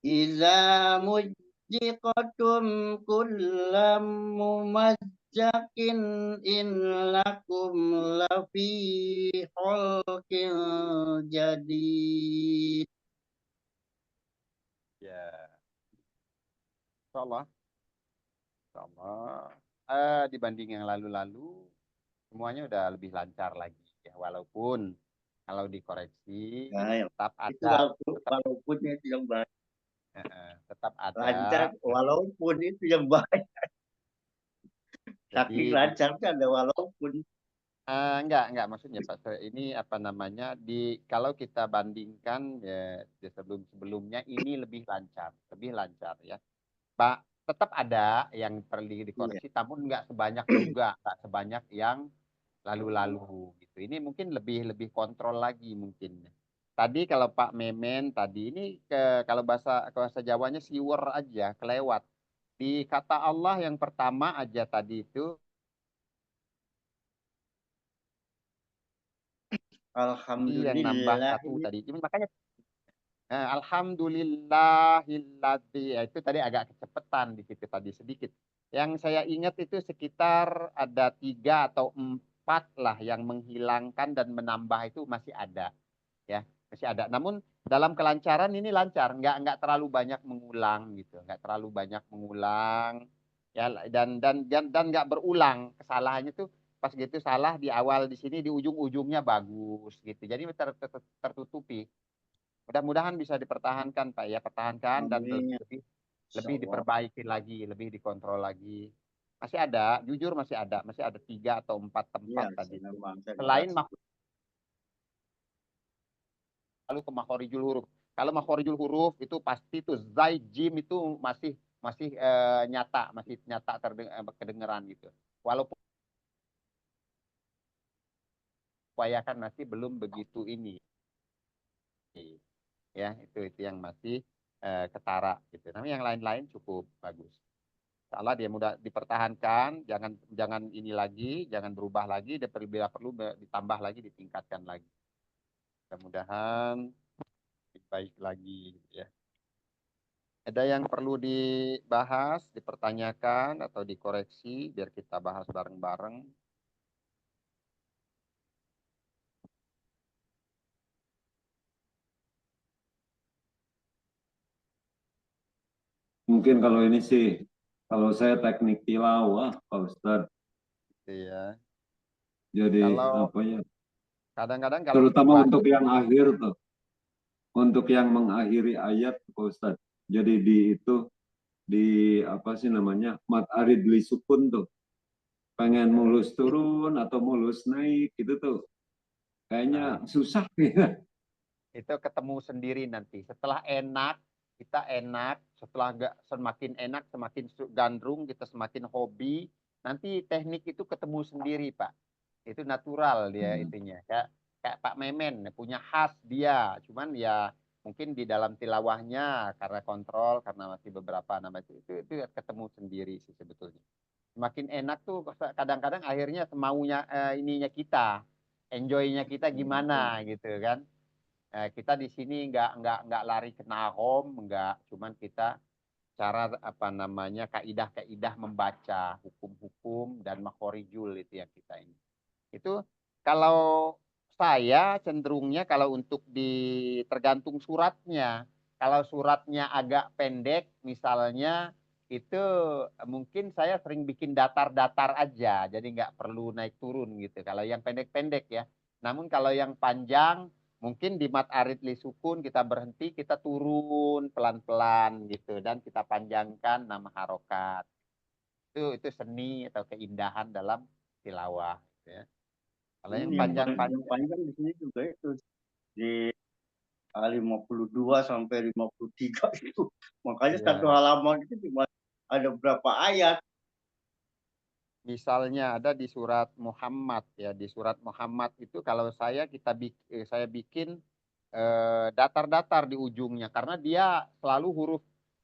idza muzziqatum kulla mumajjatin innakum lafi khalqin jadid. Ya, insyaallah. Insyaallah. Dibanding yang lalu-lalu, semuanya udah lebih lancar lagi ya. Walaupun kalau dikoreksi Nah, tetap itu ada, walaupun itu yang baik. tetap Lancar ada. walaupun itu yang baik. Saking Jadi lancarnya ada walaupun. enggak maksudnya Pak. Ini apa namanya kalau kita bandingkan ya sebelum-sebelumnya ini lebih lancar ya. Pak, tetap ada yang perlu Iya. dikoreksi, namun nggak sebanyak juga, nggak sebanyak yang lalu-lalu gitu. Ini mungkin lebih kontrol lagi mungkin. Tadi kalau Pak Memen tadi ini kalau bahasa Jawanya siwer aja, kelewat. Di kata Allah yang pertama aja tadi itu yang nambah Alhamdulillah. satu tadi. Makanya Alhamdulillahilladzi ya, itu tadi agak kecepatan di situ tadi sedikit. Yang saya ingat itu sekitar ada 3 atau 4 lah yang menghilangkan dan menambah itu masih ada ya, masih ada. Namun dalam kelancaran ini lancar, nggak terlalu banyak mengulang gitu, nggak terlalu banyak mengulang ya, dan nggak berulang kesalahannya tuh pas gitu salah di awal di sini di ujung-ujungnya bagus gitu. Jadi tertutupi. Mudah-mudahan bisa dipertahankan Pak ya, pertahankan dan Amin. lebih lebih Insyaallah. diperbaiki lagi, lebih dikontrol lagi. Jujur masih ada 3 atau 4 Iya, tempat tadi itu. memang saya Selain merasa. lalu ke makhorijul huruf. Kalau makhorijul huruf itu pasti tuh zai jim itu masih masih masih nyata kedengeran gitu. Walaupun upayakan masih belum begitu ini. Ya, itu yang masih ketara gitu. Tapi yang lain-lain cukup bagus. Salah dia mudah dipertahankan, jangan ini lagi, jangan berubah lagi, dan bila perlu ditambah lagi, ditingkatkan lagi. Mudah-mudahan lebih baik lagi gitu ya. Ada yang perlu dibahas, dipertanyakan atau dikoreksi biar kita bahas bareng-bareng. Mungkin kalau ini sih, kalau saya teknik tilawah, Pak Ustadz. Gitu ya. Jadi Kalau apa ya? kadang-kadang kalau kita Terutama baca, untuk yang akhir tuh, untuk yang mengakhiri ayat, Pak Ustadz. Jadi di apa sih namanya, mat arid li sukun tuh, pengen mulus turun atau mulus naik gitu tuh, kayaknya susah ya. itu ketemu sendiri nanti. Setelah enak, kita enak. Setelah semakin enak, semakin gandrung, kita semakin hobi. Nanti teknik itu ketemu sendiri, Pak. Itu natural dia itunya. Kayak Pak Memen punya khas dia. Cuman ya mungkin di dalam tilawahnya karena kontrol, karena masih beberapa nama itu ketemu sendiri sih sebetulnya. Semakin enak tuh kadang-kadang akhirnya semaunya ininya kita, enjoy-nya kita gimana gitu kan. Kita di sini nggak lari ke nahom, nggak, cuman kita cara apa namanya kaidah-kaidah membaca hukum-hukum dan makhorijul itu yang kita ini. Itu kalau saya cenderungnya kalau untuk tergantung suratnya. Kalau suratnya agak pendek misalnya itu mungkin saya sering bikin datar-datar aja. Jadi nggak perlu naik turun gitu. Kalau yang pendek-pendek ya. Namun kalau yang panjang mungkin di mat arid li sukun kita berhenti, kita turun pelan-pelan gitu. Dan kita panjangkan nama harokat. Itu seni atau keindahan dalam tilawah. Gitu ya. Kalau yang Yang panjang-panjang, panjang di sini juga itu di 52 sampai 53 itu. Makanya satu ya, halaman itu cuma ada berapa ayat. misalnya ada di surat Muhammad ya, di surat Muhammad itu kalau saya bikin datar-datar di ujungnya karena dia selalu huruf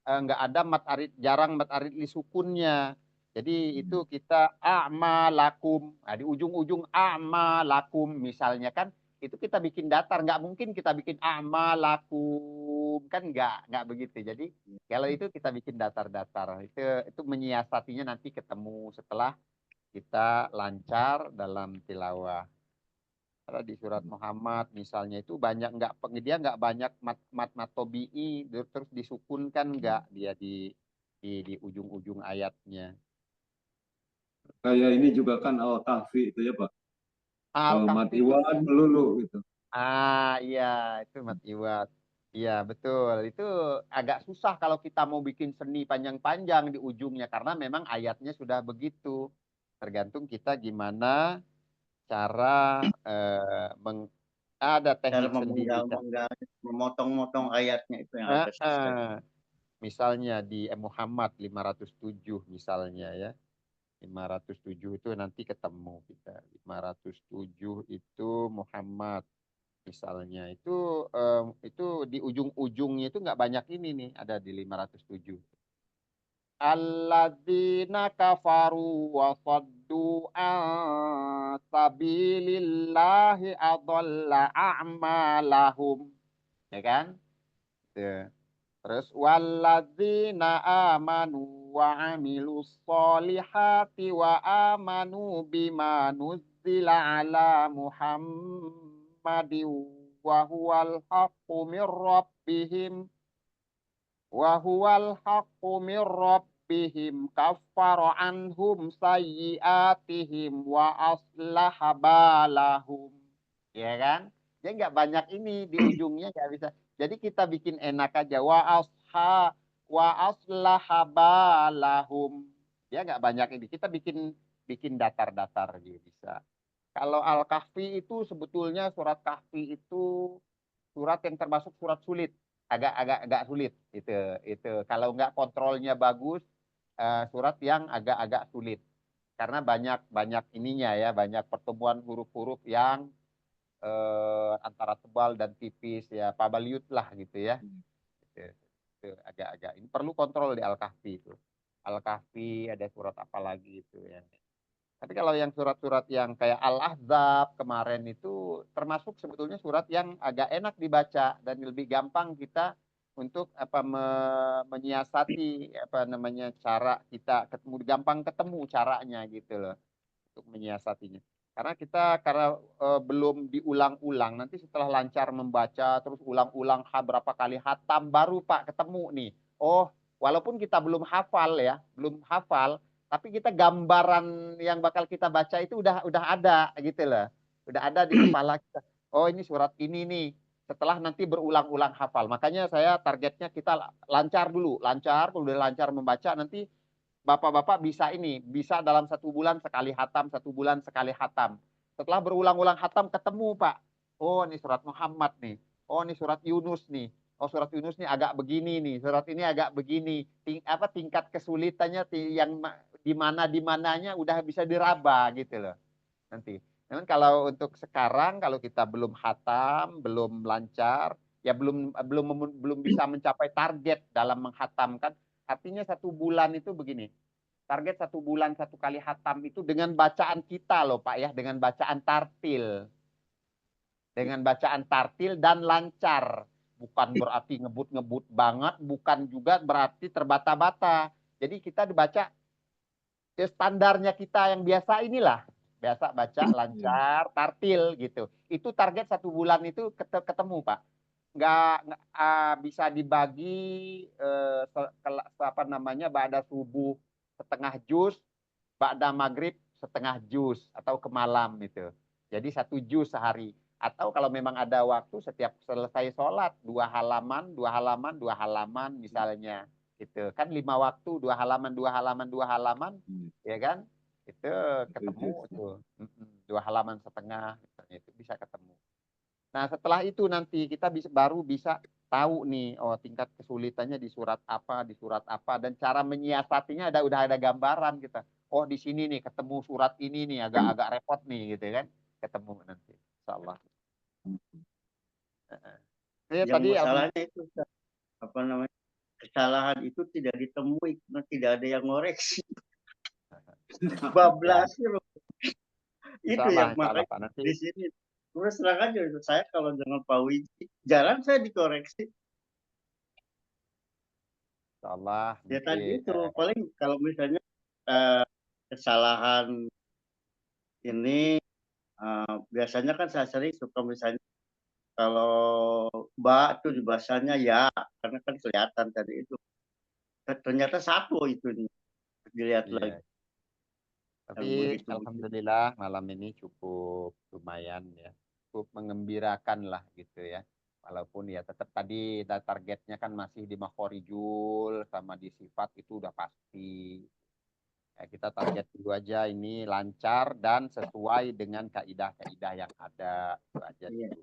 nggak ada mat arid, jarang mat arid li sukunnya. Jadi itu kita a'malakum. Nah, di ujung-ujung a'malakum misalnya kan itu kita bikin datar, nggak mungkin kita bikin a'malakum kan nggak begitu. Jadi kalau itu kita bikin datar-datar itu menyiasatinya nanti ketemu setelah kita lancar dalam tilawah. Karena di surat Muhammad misalnya itu banyak dia nggak banyak mat tobi'i terus disukunkan nggak dia di ujung-ujung ayatnya. Kayak ini juga kan Al-Kahfi itu ya Pak. Mat Al-Kahfi itu Iwan melulu gitu. iya itu mat iwat. Iya betul. Itu agak susah kalau kita mau bikin seni panjang-panjang di ujungnya karena memang ayatnya sudah begitu. Tergantung kita gimana cara ada Cara teknik sendiri. memotong-motong ayatnya itu yang Eh, agak susah. eh. Misalnya di Muhammad 507 misalnya ya. 507 itu nanti ketemu kita. 507 itu Muhammad misalnya. Itu di ujung-ujungnya itu nggak banyak ini nih ada di 507. Alladzina kafaru wa saddu an sabilillahi adalla a'malahum. Ya kan? Tuh. Terus walladzina amanu wa amilus solihati wa amanu bima nuzzila ala Muhammadin wa huwal haqqu min rabbihim kaffara anhum sayyiatihim wa aslaha balahum. Ya kan? Jadi nggak banyak ini di ujungnya nggak bisa. Jadi kita bikin enak aja wa aslaha balahum. Ya nggak banyak ini. Kita bikin bikin datar-datar gitu bisa. Kalau Al-Kahfi itu sebetulnya surat Kahfi itu surat yang termasuk surat sulit, agak sulit itu kalau nggak kontrolnya bagus surat yang agak sulit karena banyak banyak ininya ya banyak pertemuan huruf-huruf yang antara tebal dan tipis ya pabaliut lah gitu ya itu agak-agak ini perlu kontrol di Al-Kahfi itu Al-Kahfi ada surat apa lagi itu ya. Tapi kalau yang surat-surat yang kayak Al-Ahzab kemarin itu termasuk sebetulnya surat yang agak enak dibaca dan lebih gampang kita untuk menyiasati apa namanya cara kita gampang ketemu caranya gitu loh untuk menyiasatinya. Karena belum diulang-ulang nanti setelah lancar membaca terus ulang-ulang berapa kali hatam baru Pak ketemu nih. Oh, walaupun kita belum hafal ya, belum hafal tapi kita gambaran yang bakal kita baca itu udah ada gitu loh. Udah ada di kepala kita. Oh, ini surat ini nih. Setelah nanti berulang-ulang hafal. Makanya saya targetnya kita lancar dulu. Lancar, kalau udah lancar membaca nanti bapak-bapak bisa dalam 1 bulan sekali hatam, 1 bulan sekali hatam. Setelah berulang-ulang hatam ketemu Pak. Oh, ini surat Muhammad nih. Oh, ini surat Yunus nih. Oh, surat Yunus nih agak begini nih. Surat ini agak begini. Tingkat kesulitannya yang di mananya udah bisa diraba gitu loh. Nanti. Namun kalau untuk sekarang kalau kita belum hatam, belum lancar, ya belum bisa mencapai target dalam menghatamkan. Artinya 1 bulan itu begini. Target 1 bulan 1 kali hatam itu dengan bacaan kita loh Pak ya, dengan bacaan tartil. Dengan bacaan tartil dan lancar. Bukan berarti ngebut-ngebut banget, bukan juga berarti terbata-bata. Jadi kita dibaca standarnya kita yang biasa inilah. Biasa baca lancar, tartil gitu. Itu target 1 bulan itu ketemu Pak. Nggak bisa dibagi apa namanya, ba'da subuh setengah juz, ba'da maghrib setengah juz atau ke malam itu. Jadi 1 juz sehari. Atau kalau memang ada waktu setiap selesai sholat 2 halaman, 2 halaman, 2 halaman misalnya. Gitu. Kan 5 waktu 2 halaman, 2 halaman, 2 halaman, ya kan? Itu ketemu tuh. 2 halaman setengah misalnya, itu bisa ketemu. Nah, setelah itu nanti kita baru bisa tahu nih, oh tingkat kesulitannya di surat apa, dan cara menyiasatinya udah ada gambaran kita. Oh, di sini nih ketemu surat ini nih agak repot nih gitu kan. Ketemu nanti insyaallah. Ya, Yang tadi masalahnya itu apa namanya, kesalahan itu tidak ditemui karena tidak ada yang ngoreksi. Bablas loh. Itu yang makanya Pak, nanti di sini terus terang aja itu saya kalau dengan Pak Wiji jarang saya dikoreksi. insyaallah Ya nanti tadi itu paling kalau misalnya kesalahan ini biasanya kan saya sering suka misalnya kalau Mbak tuh di bahasanya ya, karena kan kelihatan tadi itu ternyata sapu itu nih dilihat lagi. iya. Tapi Yang begitu. alhamdulillah malam ini cukup lumayan ya. Cukup mengembirakan lah gitu ya. Walaupun ya tetap tadi targetnya kan masih di makhorijul sama di sifat itu udah pasti. Ya, kita target dulu aja ini lancar dan sesuai dengan kaidah-kaidah yang ada. Itu aja Iya. dulu.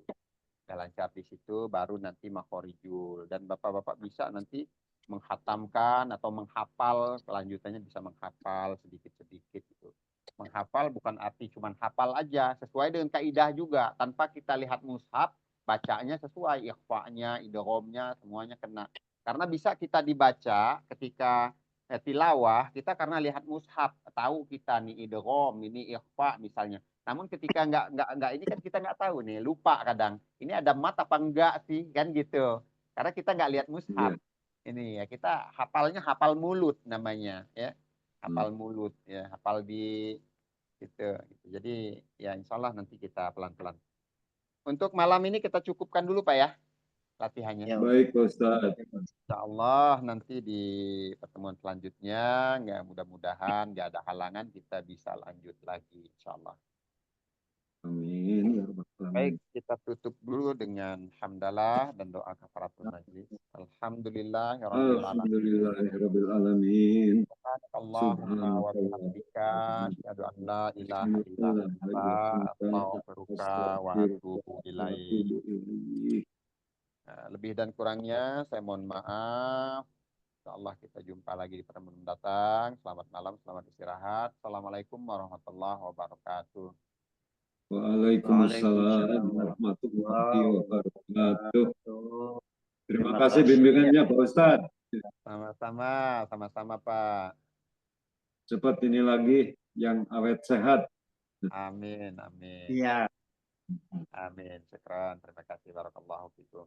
Udah lancar di situ baru nanti makhorijul. Dan bapak-bapak bisa nanti menghatamkan atau menghafal, kelanjutannya bisa menghafal sedikit-sedikit gitu. Menghafal bukan arti cuma hafal aja, sesuai dengan kaidah juga. Tanpa kita lihat mushaf, bacanya sesuai, ikhfa'nya, idghamnya, semuanya kena. Karena bisa kita dibaca ketika tilawah, kita karena lihat mushaf, tahu kita nih idgham, ini ikhfa misalnya. Namun ketika nggak ini kan kita nggak tahu nih, lupa kadang. Ini ada mat apa enggak sih, kan gitu. Karena kita nggak lihat mushaf. Ini ya kita hafalnya hafal mulut namanya ya, hafal mulut ya, hafal di gitu. Jadi ya insya Allah nanti kita pelan-pelan. Untuk malam ini kita cukupkan dulu Pak ya latihannya. Ya, Baik, Pak Ustadz. Insya Allah nanti di pertemuan selanjutnya nggak mudah-mudahan nggak ada halangan kita bisa lanjut lagi Insya Allah. Amin. Ya Rabbal Alamin. Baik, kita tutup dulu dengan hamdalah dan doa kafaratul majlis. Alhamdulillah ya rabbil alamin. Alhamdulillahirabbil alamin. Allahumma wa bihamdika asyhadu an la ilaha illa anta astaghfiruka wa atubu ilaik. Nah, lebih dan kurangnya saya mohon maaf. Insyaallah kita jumpa lagi di pertemuan mendatang. Selamat malam, selamat istirahat. Assalamualaikum warahmatullahi wabarakatuh. Waalaikumsalam warahmatullahi wabarakatuh. Terima Terima kasih kasih. bimbingannya Pak Ustadz. Sama-sama Pak. Cepat ini lagi yang awet sehat. Amin, amin. Iya. Amin. Syukran. Terima kasih. Barakallahu fikum.